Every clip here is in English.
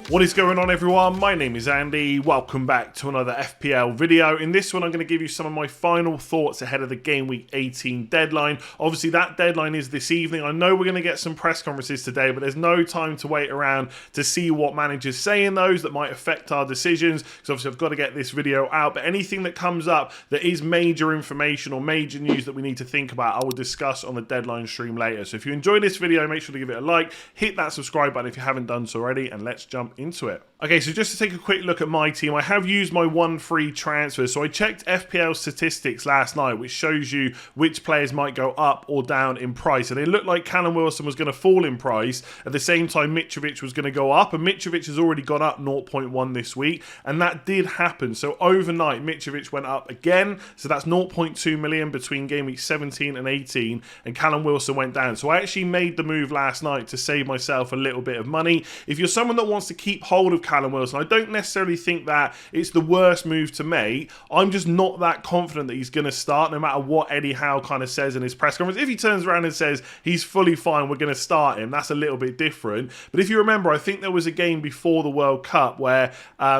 What is going on, everyone? My name is Andy. Welcome back to another FPL video. In this one, I'm going to give you some of my final thoughts ahead of the Game Week 18 deadline. Obviously, that deadline is this evening. I know we're going to get some press conferences today, but there's no time to wait around to see what managers say in those that might affect our decisions, because obviously I've got to get this video out. But anything that comes up that is major information or major news that we need to think about, I will discuss on the deadline stream later. So if you enjoy this video, make sure to give it a like, hit that subscribe button if you haven't done so already, and let's jump into it. Okay, so just to take a quick look at my team, I have used my one free transfer. So I checked FPL statistics last night, which shows you which players might go up or down in price. And it looked like Callum Wilson was going to fall in price. At the same time, Mitrovic was going to go up. And Mitrovic has already gone up 0.1 this week. And that did happen. So overnight, Mitrovic went up again. So that's 0.2 million between game week 17 and 18. And Callum Wilson went down. So I actually made the move last night to save myself a little bit of money. If you're someone that wants to keep hold of Callum Wilson, I don't necessarily think that it's the worst move to make. I'm just not that confident that he's going to start, no matter what Eddie Howe kind of says in his press conference. If he turns around and says he's fully fine, we're going to start him, that's a little bit different. But if you remember, I think there was a game before the World Cup where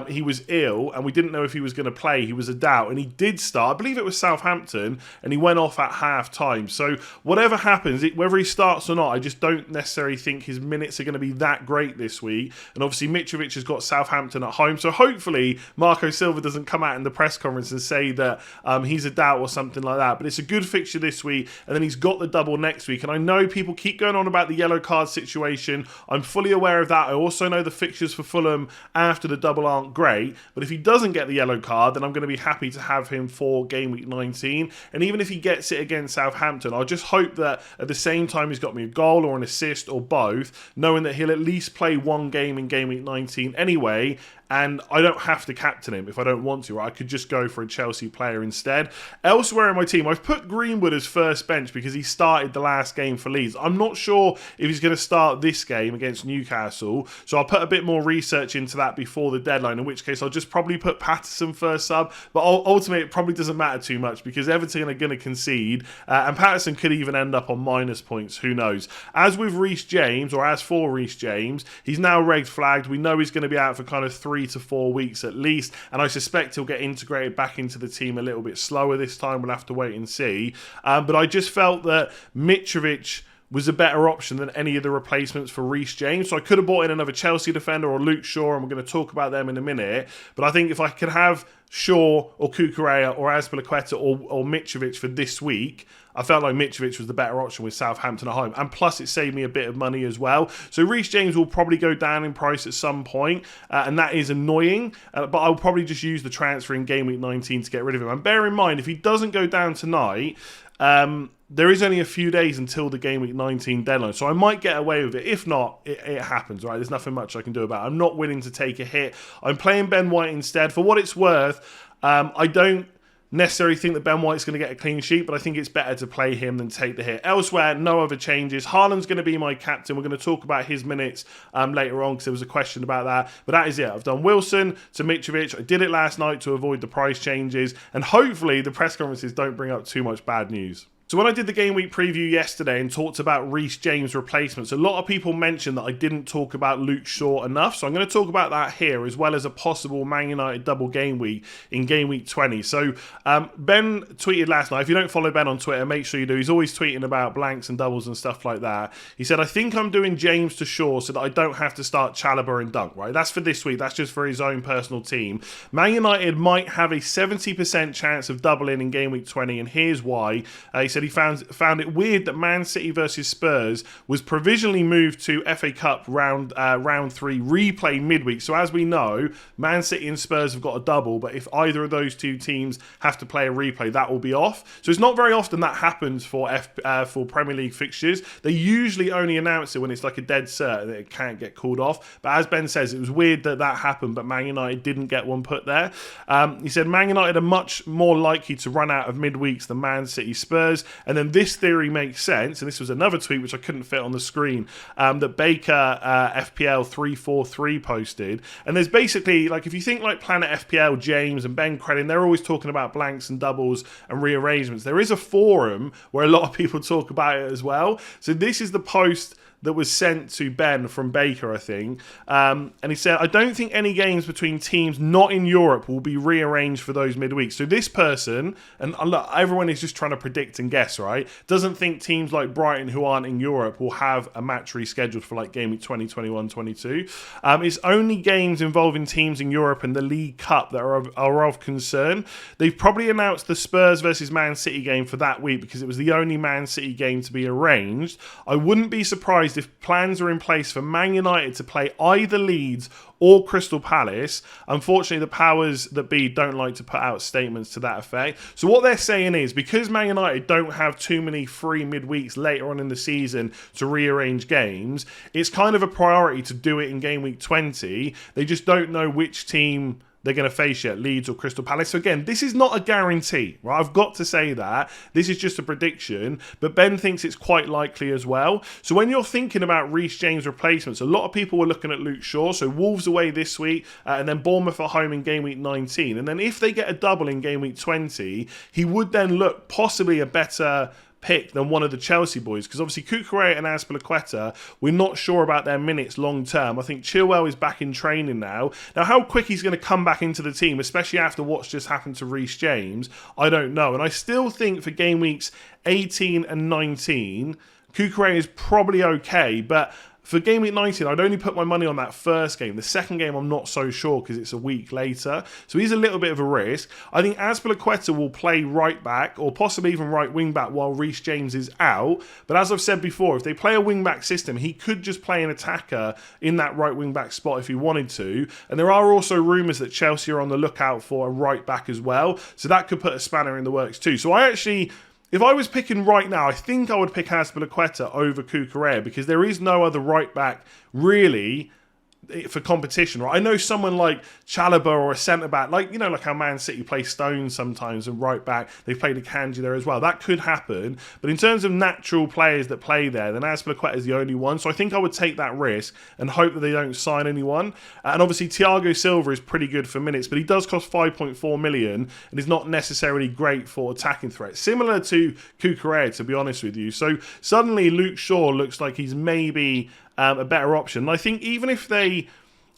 he was ill and we didn't know if he was going to play. He was a doubt and he did start. I believe it was Southampton, and he went off at half time. So whatever happens, whether he starts or not, I just don't necessarily think his minutes are going to be that great this week. And obviously Mitrovic has got Southampton at home, so hopefully Marco Silva doesn't come out in the press conference and say that he's a doubt or something like that. But it's a good fixture this week, and then he's got the double next week. And I know people keep going on about the yellow card situation. I'm fully aware of that. I also know the fixtures for Fulham after the double aren't great, but if he doesn't get the yellow card, then I'm going to be happy to have him for game week 19. And even if he gets it against Southampton, I'll just hope that at the same time he's got me a goal or an assist or both, knowing that he'll at least play one game in game week 19 anyway, and I don't have to captain him if I don't want to, right? I could just go for a Chelsea player instead. Elsewhere in my team, I've put Greenwood as first bench because he started the last game for Leeds. I'm not sure if he's going to start this game against Newcastle, so I'll put a bit more research into that before the deadline, in which case I'll just probably put Patterson first sub, but ultimately it probably doesn't matter too much because Everton are going to concede, and Patterson could even end up on minus points, who knows. As with Reece James, or as for Reece James, he's now red flagged. We know he's going to be out for kind of 3 to 4 weeks at least, and I suspect he'll get integrated back into the team a little bit slower this time. We'll have to wait and see, but I just felt that Mitrovic was a better option than any of the replacements for Reece James. So I could have bought in another Chelsea defender or Luke Shaw, and we're going to talk about them in a minute. But I think if I could have Shaw or Cucurella or Azpilicueta or Mitrovic for this week, I felt like Mitrovic was the better option with Southampton at home. And plus, it saved me a bit of money as well. So Reece James will probably go down in price at some point, and that is annoying. But I'll probably just use the transfer in Game Week 19 to get rid of him. And bear in mind, if he doesn't go down tonight, there is only a few days until the Game Week 19 deadline, so I might get away with it. If not, it happens, right? There's nothing much I can do about it. I'm not willing to take a hit. I'm playing Ben White instead. For what it's worth, I don't necessarily think that Ben White's going to get a clean sheet, but I think it's better to play him than take the hit. Elsewhere, no other changes. Haaland's going to be my captain. We're going to talk about his minutes later on because there was a question about that. But that is it. I've done Wilson to Mitrovic. I did it last night to avoid the price changes, and hopefully the press conferences don't bring up too much bad news. So when I did the Game Week preview yesterday and talked about Reece James replacements, a lot of people mentioned that I didn't talk about Luke Shaw enough. So I'm going to talk about that here, as well as a possible Man United double game week in Game Week 20. So Ben tweeted last night. If you don't follow Ben on Twitter, make sure you do. He's always tweeting about blanks and doubles and stuff like that. He said, I think I'm doing James to Shaw so that I don't have to start Chalobah and Dunk, right? That's for this week. That's just for his own personal team. Man United might have a 70% chance of doubling in Game Week 20, and here's why. He said he found it weird that Man City versus Spurs was provisionally moved to FA Cup round 3 replay midweek. So as we know, Man City and Spurs have got a double, but if either of those two teams have to play a replay, that will be off. So it's not very often that happens for Premier League fixtures. They usually only announce it when it's like a dead cert that it can't get called off. But as Ben says, it was weird that happened, but Man United didn't get one put there. He said Man United are much more likely to run out of midweeks than Man City Spurs, and then this theory makes sense, and this was another tweet which I couldn't fit on the screen, that Baker FPL 343 posted. And there's basically, like, if you think like Planet FPL, James and Ben Credin, they're always talking about blanks and doubles and rearrangements. There is a forum where a lot of people talk about it as well. So this is the post that was sent to Ben from Baker, I think. And he said, I don't think any games between teams not in Europe will be rearranged for those midweeks. So this person, and look, everyone is just trying to predict and guess, right? Doesn't think teams like Brighton who aren't in Europe will have a match rescheduled for like Gameweek 20, 21, 22. It's only games involving teams in Europe and the League Cup that are of concern. They've probably announced the Spurs versus Man City game for that week because it was the only Man City game to be arranged. I wouldn't be surprised if plans are in place for Man United to play either Leeds or Crystal Palace. Unfortunately, the powers that be don't like to put out statements to that effect. So what they're saying is, because Man United don't have too many free midweeks later on in the season to rearrange games, it's kind of a priority to do it in Game Week 20. They just don't know which team they're going to face yet, Leeds or Crystal Palace. So again, this is not a guarantee, right? I've got to say that. This is just a prediction, but Ben thinks it's quite likely as well. So when you're thinking about Reece James replacements, a lot of people were looking at Luke Shaw. So Wolves away this week, and then Bournemouth at home in Game Week 19. And then if they get a double in Game Week 20, he would then look possibly a better pick than one of the Chelsea boys, because obviously Cucurella and Azpilicueta, we're not sure about their minutes long term. I think Chilwell is back in training now. Now, how quick he's going to come back into the team, especially after what's just happened to Reece James, I don't know. And I still think for game weeks 18 and 19, Cucurella is probably okay, but for Game Week 19, I'd only put my money on that first game. The second game, I'm not so sure because it's a week later. So he's a little bit of a risk. I think Azpilicueta will play right back or possibly even right wing back while Reece James is out. But as I've said before, if they play a wing back system, he could just play an attacker in that right wing back spot if he wanted to. And there are also rumours that Chelsea are on the lookout for a right back as well. So that could put a spanner in the works too. So if I was picking right now, I think I would pick Azpilicueta over Cucurella because there is no other right back really for competition, right? I know someone like Chalobah or a centre-back, like how Man City play Stones sometimes and right back, they play Akanji there as well. That could happen. But in terms of natural players that play there, then Azpilicueta is the only one. So I think I would take that risk and hope that they don't sign anyone. And obviously Thiago Silva is pretty good for minutes, but he does cost 5.4 million and is not necessarily great for attacking threats. Similar to Cucurella, to be honest with you. So suddenly Luke Shaw looks like he's maybe a better option. And I think even if they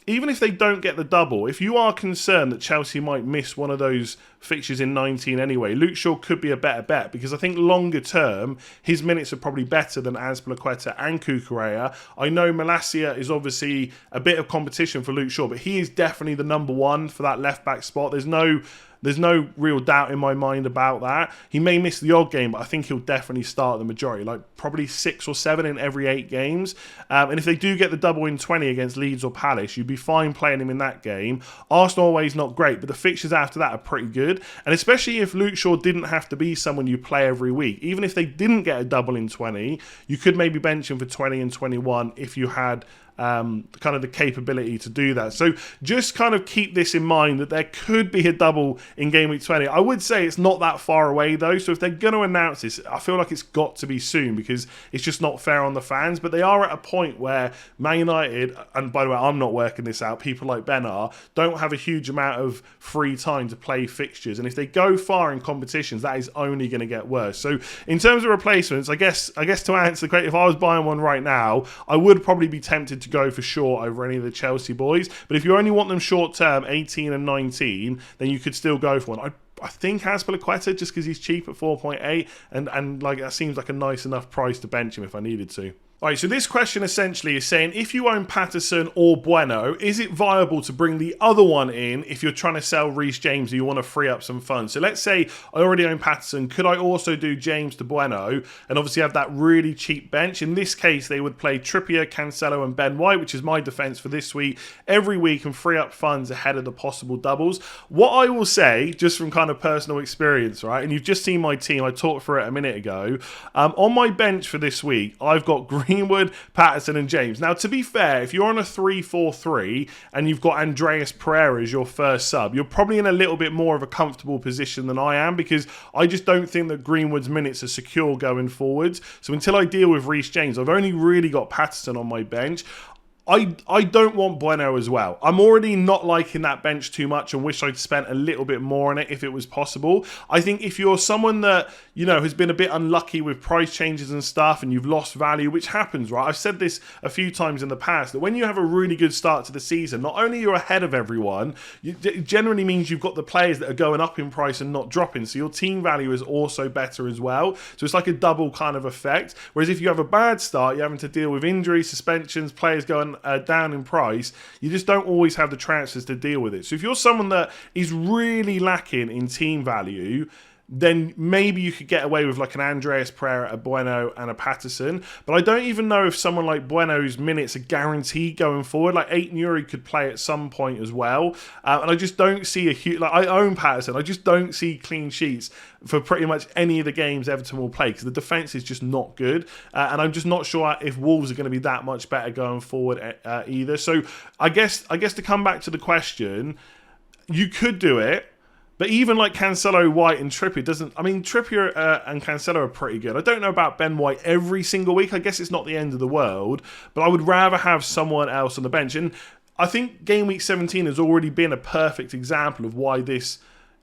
don't get the double, if you are concerned that Chelsea might miss one of those fixtures in 19 anyway, Luke Shaw could be a better bet because I think longer term, his minutes are probably better than Azpilicueta and Cucurella. I know Malacia is obviously a bit of competition for Luke Shaw, but he is definitely the number one for that left-back spot. There's no real doubt in my mind about that. He may miss the odd game, but I think he'll definitely start the majority, like probably 6 or 7 in every 8 games. And if they do get the double in 20 against Leeds or Palace, you'd be fine playing him in that game. Arsenal away is not great, but the fixtures after that are pretty good. And especially if Luke Shaw didn't have to be someone you play every week. Even if they didn't get a double in 20, you could maybe bench him for 20 and 21 if you had kind of the capability to do that. So just kind of keep this in mind that there could be a double in Game Week 20. I would say it's not that far away though, so if they're going to announce this, I feel like it's got to be soon because it's just not fair on the fans. But they are at a point where Man United, and by the way, I'm not working this out, people like Ben are, don't have a huge amount of free time to play fixtures. And if they go far in competitions, that is only going to get worse. So in terms of replacements, I guess to answer the question, if I was buying one right now, I would probably be tempted to go for Shaw over any of the Chelsea boys. But if you only want them short term, 18 and 19, then you could still go for one. I think Azpilicueta just because he's cheap at 4.8 and like that seems like a nice enough price to bench him if I needed to. Alright, so this question essentially is saying, if you own Patterson or Bueno, is it viable to bring the other one in if you're trying to sell Reece James or you want to free up some funds? So let's say I already own Patterson. Could I also do James to Bueno and obviously have that really cheap bench? In this case, they would play Trippier, Cancelo and Ben White, which is my defence for this week, every week and free up funds ahead of the possible doubles. What I will say, just from kind of personal experience, right, and you've just seen my team, I talked for it a minute ago, on my bench for this week, I've got Greenwood, Patterson and James. Now, to be fair, if you're on a 3-4-3 and you've got Andreas Pereira as your first sub, you're probably in a little bit more of a comfortable position than I am because I just don't think that Greenwood's minutes are secure going forwards. So until I deal with Reece James, I've only really got Patterson on my bench. I don't want Bueno as well. I'm already not liking that bench too much and wish I'd spent a little bit more on it if it was possible. I think if you're someone that, has been a bit unlucky with price changes and stuff and you've lost value, which happens, right? I've said this a few times in the past, that when you have a really good start to the season, not only you're ahead of everyone, it generally means you've got the players that are going up in price and not dropping. So your team value is also better as well. So it's like a double kind of effect. Whereas if you have a bad start, you're having to deal with injuries, suspensions, players going down in price, you just don't always have the transfers to deal with it. So if you're someone that is really lacking in team value, then maybe you could get away with like an Andreas Pereira, a Bueno, and a Patterson. But I don't even know if someone like Bueno's minutes are guaranteed going forward. Like Aït-Nouri could play at some point as well. And I just don't see a huge... Like, I own Patterson. I just don't see clean sheets for pretty much any of the games Everton will play because the defence is just not good. And I'm just not sure if Wolves are going to be that much better going forward either. So I guess to come back to the question, you could do it. But even like Cancelo, White and Trippier doesn't... I mean, Trippier and Cancelo are pretty good. I don't know about Ben White every single week. I guess it's not the end of the world. But I would rather have someone else on the bench. And I think Game Week 17 has already been a perfect example of why this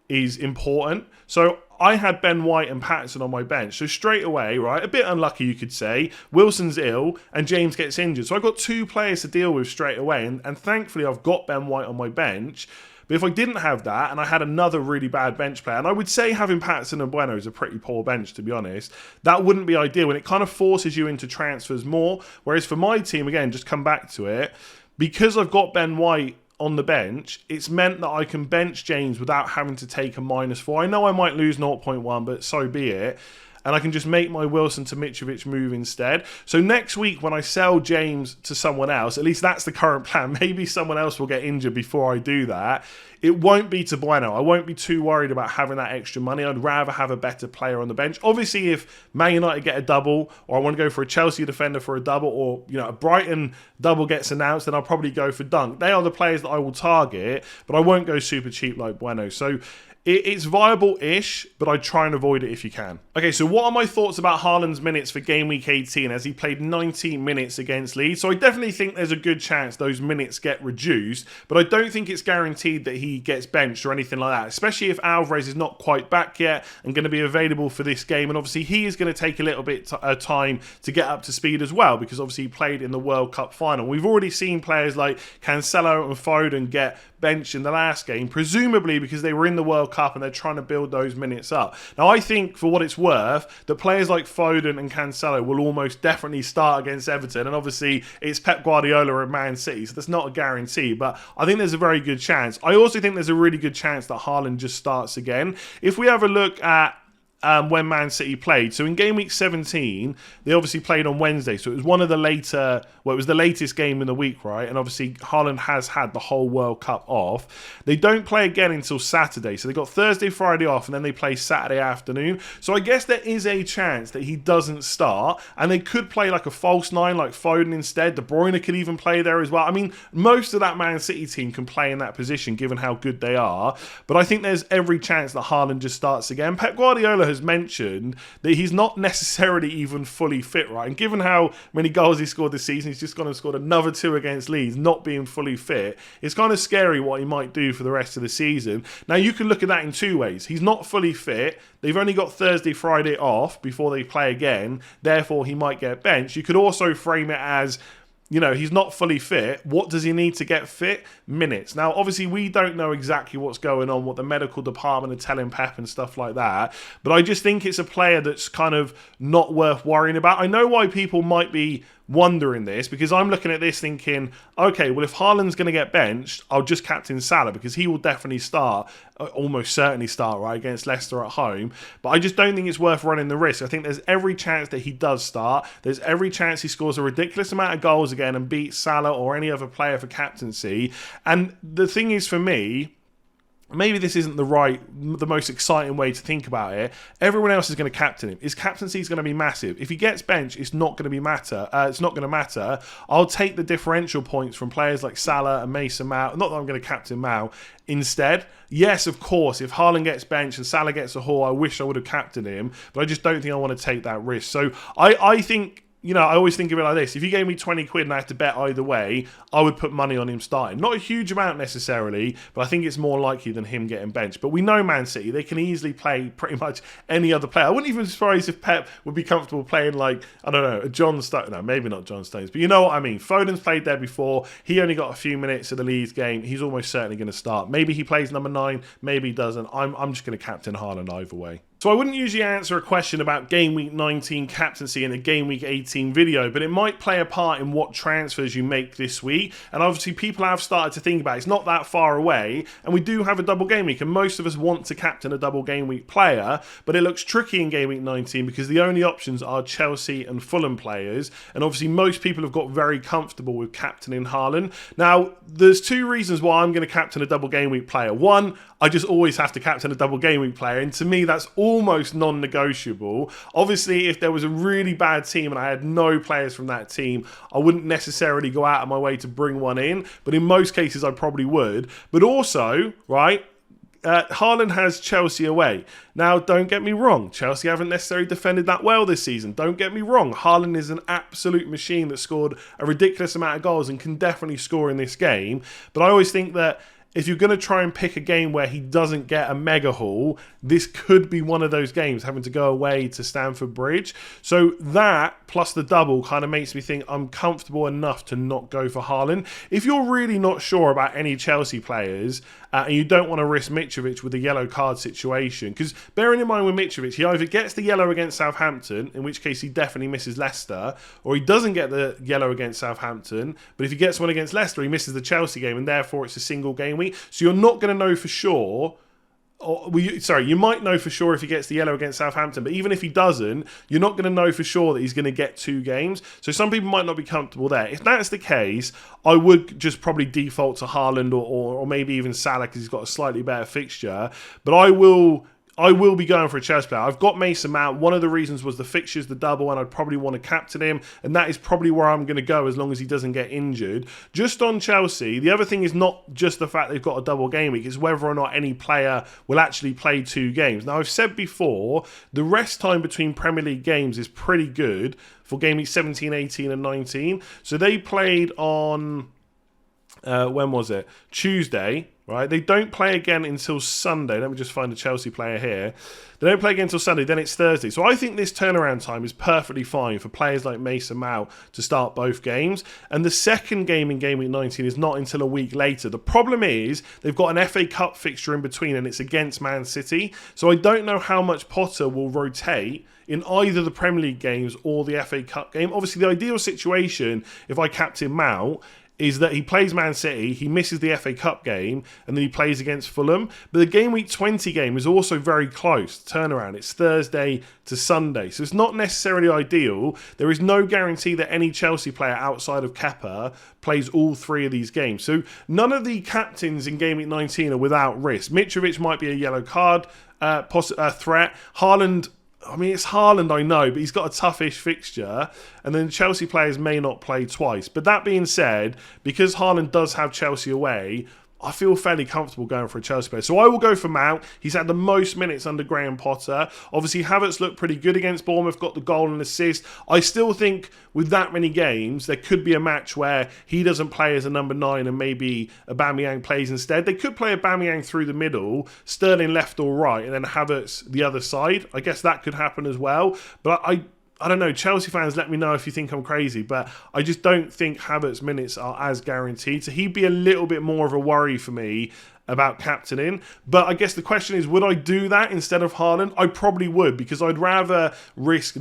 is important. So I had Ben White and Patterson on my bench. So straight away, right, a bit unlucky you could say, Wilson's ill and James gets injured. So I've got two players to deal with straight away. And thankfully I've got Ben White on my bench. But if I didn't have that and I had another really bad bench player, and I would say having Patterson and Bueno is a pretty poor bench, to be honest, that wouldn't be ideal. And it kind of forces you into transfers more. Whereas for my team, again, just come back to it, because I've got Ben White on the bench, it's meant that I can bench James without having to take a -4. I know I might lose 0.1, but so be it. And I can just make my Wilson to Mitrovic move instead. So next week when I sell James to someone else, at least that's the current plan. Maybe someone else will get injured before I do that. It won't be to Bueno. I won't be too worried about having that extra money. I'd rather have a better player on the bench. Obviously, if Man United get a double, or I want to go for a Chelsea defender for a double, or a Brighton double gets announced, then I'll probably go for Dunk. They are the players that I will target, but I won't go super cheap like Bueno. So it's viable-ish, but I'd try and avoid it if you can. Okay, so what are my thoughts about Haaland's minutes for Game Week 18 as he played 90 minutes against Leeds? So I definitely think there's a good chance those minutes get reduced, but I don't think it's guaranteed that he gets benched or anything like that, especially if Alvarez is not quite back yet and going to be available for this game. And obviously he is going to take a little bit of time to get up to speed as well, because obviously he played in the World Cup final. We've already seen players like Cancelo and Foden get benched in the last game, presumably because they were in the World Cup and they're trying to build those minutes up. Now, I think, for what it's worth, that players like Foden and Cancelo will almost definitely start against Everton, and obviously it's Pep Guardiola and Man City, so that's not a guarantee, but I think there's a very good chance. I also think there's a really good chance that Haaland just starts again. If we have a look at when Man City played. So in Game Week 17, they obviously played on Wednesday. So it was one of the later, well, it was the latest game in the week, right? And obviously Haaland has had the whole World Cup off. They don't play again until Saturday. So they got Thursday, Friday off, and then they play Saturday afternoon. So I guess there is a chance that he doesn't start. And they could play like a false nine, like Foden instead. De Bruyne could even play there as well. I mean, most of that Man City team can play in that position, given how good they are. But I think there's every chance that Haaland just starts again. Pep Guardiola has mentioned that he's not necessarily even fully fit, right? And given how many goals he scored this season, he's just gone and scored another 2 against Leeds, not being fully fit. It's kind of scary what he might do for the rest of the season. Now, you can look at that in two ways. He's not fully fit. They've only got Thursday, Friday off before they play again. Therefore, he might get benched. You could also frame it as, he's not fully fit. What does he need to get fit? Minutes. Now, obviously, we don't know exactly what's going on, what the medical department are telling Pep and stuff like that. But I just think it's a player that's kind of not worth worrying about. I know why people might be wondering this, because I'm looking at this thinking, okay, well, if Haaland's going to get benched, I'll just captain Salah, because he will definitely start, almost certainly start, right, against Leicester at home. But I just don't think it's worth running the risk. I think there's every chance that he does start. There's every chance he scores a ridiculous amount of goals again and beats Salah or any other player for captaincy. And the thing is, for me, maybe this isn't the most exciting way to think about it. Everyone else is going to captain him. His captaincy is going to be massive. If he gets benched, it's not going to be matter. It's not going to matter. I'll take the differential points from players like Salah and Mason Mount. Not that I'm going to captain Mount instead. Yes, of course, if Haaland gets benched and Salah gets a haul, I wish I would have captained him, but I just don't think I want to take that risk. So I think, you know, I always think of it like this. If you gave me 20 quid and I had to bet either way, I would put money on him starting. Not a huge amount necessarily, but I think it's more likely than him getting benched. But we know Man City, they can easily play pretty much any other player. I wouldn't even be surprised if Pep would be comfortable playing like, I don't know, a John Stones. No, maybe not John Stones, but you know what I mean. Foden's played there before. He only got a few minutes of the Leeds game. He's almost certainly going to start. Maybe he plays number 9, maybe he doesn't. I'm just going to captain Haaland either way. So I wouldn't usually answer a question about Game Week 19 captaincy in a Game Week 18 video, but it might play a part in what transfers you make this week. And obviously people have started to think about it. It's not that far away, and we do have a double game week, and most of us want to captain a double game week player, but it looks tricky in Game Week 19 because the only options are Chelsea and Fulham players, and obviously most people have got very comfortable with captaining Haaland. Now, there's 2 reasons why I'm going to captain a double game week player. One, I just always have to captain a double game week player, and to me that's almost non-negotiable. Obviously, if there was a really bad team and I had no players from that team, I wouldn't necessarily go out of my way to bring one in, but in most cases I probably would. But also, right, Haaland has Chelsea away. Now, don't get me wrong, Chelsea haven't necessarily defended that well this season. Don't get me wrong, Haaland is an absolute machine that scored a ridiculous amount of goals and can definitely score in this game. But I always think that if you're going to try and pick a game where he doesn't get a mega haul, this could be one of those games, having to go away to Stamford Bridge. So that, plus the double, kind of makes me think I'm comfortable enough to not go for Haaland. If you're really not sure about any Chelsea players, and you don't want to risk Mitrovic with a yellow card situation, because bearing in mind with Mitrovic, he either gets the yellow against Southampton, in which case he definitely misses Leicester, or he doesn't get the yellow against Southampton, but if he gets one against Leicester, he misses the Chelsea game, and therefore it's a single game week. So you're not going to know for sure. You might know for sure if he gets the yellow against Southampton, but even if he doesn't, you're not going to know for sure that he's going to get 2 games. So some people might not be comfortable there. If that's the case, I would just probably default to Haaland or maybe even Salah because he's got a slightly better fixture. But I will be going for a Chelsea player. I've got Mason Mount. One of the reasons was the fixtures, the double, and I'd probably want to captain him. And that is probably where I'm going to go as long as he doesn't get injured. Just on Chelsea, the other thing is not just the fact they've got a double game week, it's whether or not any player will actually play 2 games. Now, I've said before, the rest time between Premier League games is pretty good for game week 17, 18, and 19. So they played on, when was it? Tuesday. Right, they don't play again until Sunday. Let me just find a Chelsea player here. They don't play again until Sunday, then it's Thursday. So I think this turnaround time is perfectly fine for players like Mason Mount to start both games. And the second game in Game Week 19 is not until a week later. The problem is they've got an FA Cup fixture in between and it's against Man City. So I don't know how much Potter will rotate in either the Premier League games or the FA Cup game. Obviously, the ideal situation, if I captain Mount, is that he plays Man City, he misses the FA Cup game, and then he plays against Fulham. But the Game Week 20 game is also very close, turnaround. It's Thursday to Sunday, so it's not necessarily ideal. There is no guarantee that any Chelsea player outside of Kepa plays all 3 of these games. So none of the captains in Game Week 19 are without risk. Mitrovic might be a yellow card threat. Haaland, I mean, it's Haaland, I know, but he's got a toughish fixture, and then Chelsea players may not play twice. But that being said, because Haaland does have Chelsea away, I feel fairly comfortable going for a Chelsea player. So I will go for Mount. He's had the most minutes under Graham Potter. Obviously, Havertz looked pretty good against Bournemouth, got the goal and assist. I still think with that many games, there could be a match where he doesn't play as a number 9 and maybe Aubameyang plays instead. They could play Aubameyang through the middle, Sterling left or right, and then Havertz the other side. I guess that could happen as well. But I don't know, Chelsea fans, let me know if you think I'm crazy, but I just don't think Havertz's minutes are as guaranteed. So he'd be a little bit more of a worry for me about captaining. But I guess the question is, would I do that instead of Haaland? I probably would, because I'd rather risk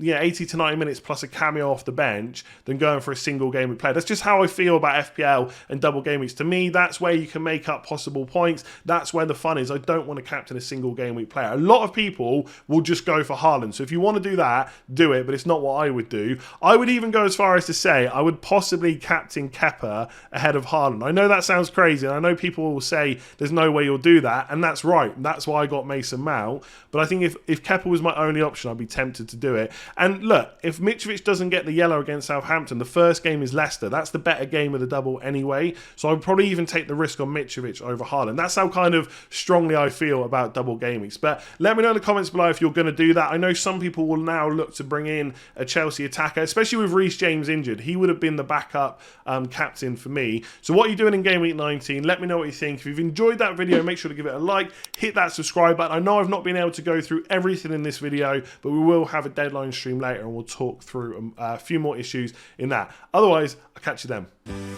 80 to 90 minutes plus a cameo off the bench than going for a single game week player. That's just how I feel about FPL and double game weeks. To me, that's where you can make up possible points. That's where the fun is. I don't want to captain a single game week player. A lot of people will just go for Haaland. So if you want to do that, do it, but it's not what I would do. I would even go as far as to say I would possibly captain Kepa ahead of Haaland. I know that sounds crazy, and I know people will say there's no way you'll do that, and that's right. That's why I got Mason Mount. But I think if Kepa was my only option, I'd be tempted to do it. And look, if Mitrovic doesn't get the yellow against Southampton, the first game is Leicester. That's the better game of the double anyway. So I'd probably even take the risk on Mitrovic over Haaland. That's how kind of strongly I feel about double game weeks. But let me know in the comments below if you're going to do that. I know some people will now look to bring in a Chelsea attacker, especially with Reece James injured. He would have been the backup captain for me. So what are you doing in Game Week 19? Let me know what you think. If you've enjoyed that video, make sure to give it a like, hit that subscribe button. I know I've not been able to go through everything in this video, but we will have a deadline stream later and we'll talk through a few more issues in that. Otherwise, I'll catch you then.